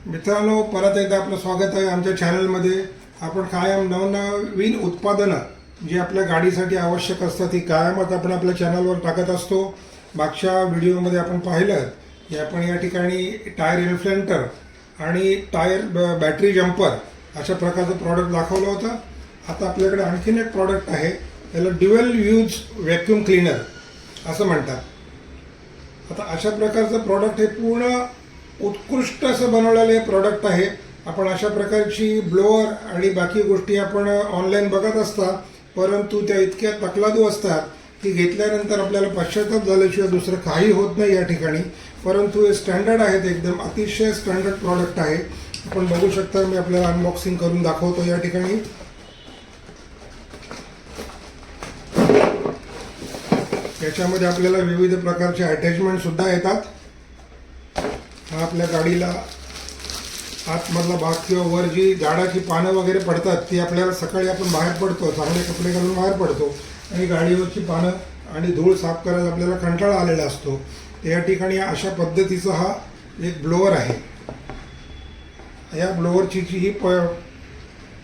मित्रांनो, परत एकदा आपलं स्वागत आहे आमच्या चॅनलमध्ये. आपण कायम नवनवीन उत्पादनं जी आपल्या गाडीसाठी आवश्यक असतात ती कायमच आपण आपल्या चॅनलवर टाकत असतो. मागच्या व्हिडिओमध्ये आपण पाहिलं की आपण या ठिकाणी टायर इन्फ्लेंटर आणि टायर बॅटरी जम्पर अशा प्रकारचं प्रॉडक्ट दाखवलं होतं. आता आपल्याकडे आणखीन एक प्रॉडक्ट आहे, त्याला ड्युअल यूज व्हॅक्यूम क्लीनर असं म्हणतात. आता अशा प्रकारचं प्रॉडक्ट हे पूर्ण उत्कृष्ट असं बनवलेलं हे प्रॉडक्ट आहे. आपण अशा प्रकारची ब्लोअर आणि बाकी गोष्टी आपण ऑनलाईन बघत असता, परंतु त्या इतक्या तकलादू असतात की घेतल्यानंतर आपल्याला पश्चाताप झाल्याशिवाय दुसरं काही होत नाही या ठिकाणी. परंतु हे स्टँडर्ड आहेत, एकदम अतिशय स्टँडर्ड प्रॉडक्ट आहे. आपण बघू शकता, मी आपल्याला अनबॉक्सिंग करून दाखवतो या ठिकाणी. याच्यामध्ये आपल्याला विविध प्रकारचे अटॅचमेंट सुद्धा येतात. हा आपल्या गाडीला आतमधला भाग किंवा वर जी झाडाची पानं वगैरे पडतात ती आपल्याला सकाळी आपण बाहेर पडतो, चांगले कपडे घालून बाहेर पडतो आणि गाडीवरची पानं आणि धूळ साफ करायला आपल्याला कंटाळा आलेला असतो. या ठिकाणी अशा पद्धतीचा हा एक ब्लोअर आहे. या ब्लोअरची जी ही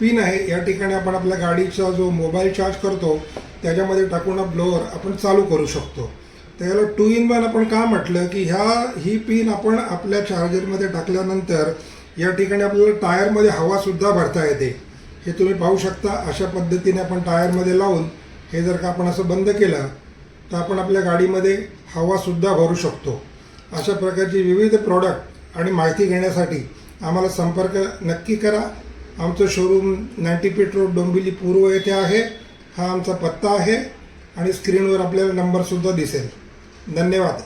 पिन आहे, या ठिकाणी आपण आपल्या गाडीचा जो मोबाईल चार्ज करतो त्याच्यामध्ये टाकून ब्लोअर आपण चालू करू शकतो. त्याला 2 in 1 आपण का म्हटलं की ही पिन आपण आपल्या चार्जरमध्ये टाकल्यानंतर या ठिकाणी आपल्याला टायरमध्ये हवासुद्धा भरता येते. हे तुम्ही पाहू शकता. अशा पद्धतीने आपण टायरमध्ये लावून हे जर का आपण असं बंद केलं तर आपण आपल्या गाडीमध्ये हवासुद्धा भरू शकतो. अशा प्रकारची विविध प्रॉडक्ट आणि माहिती घेण्यासाठी आम्हाला संपर्क नक्की करा. आमचं शोरूम 90 फीट रोड डोंबिवली पूर्व येथे आहे. हा आमचा पत्ता आहे आणि स्क्रीनवर आपल्याला नंबरसुद्धा दिसेल. धन्यवाद.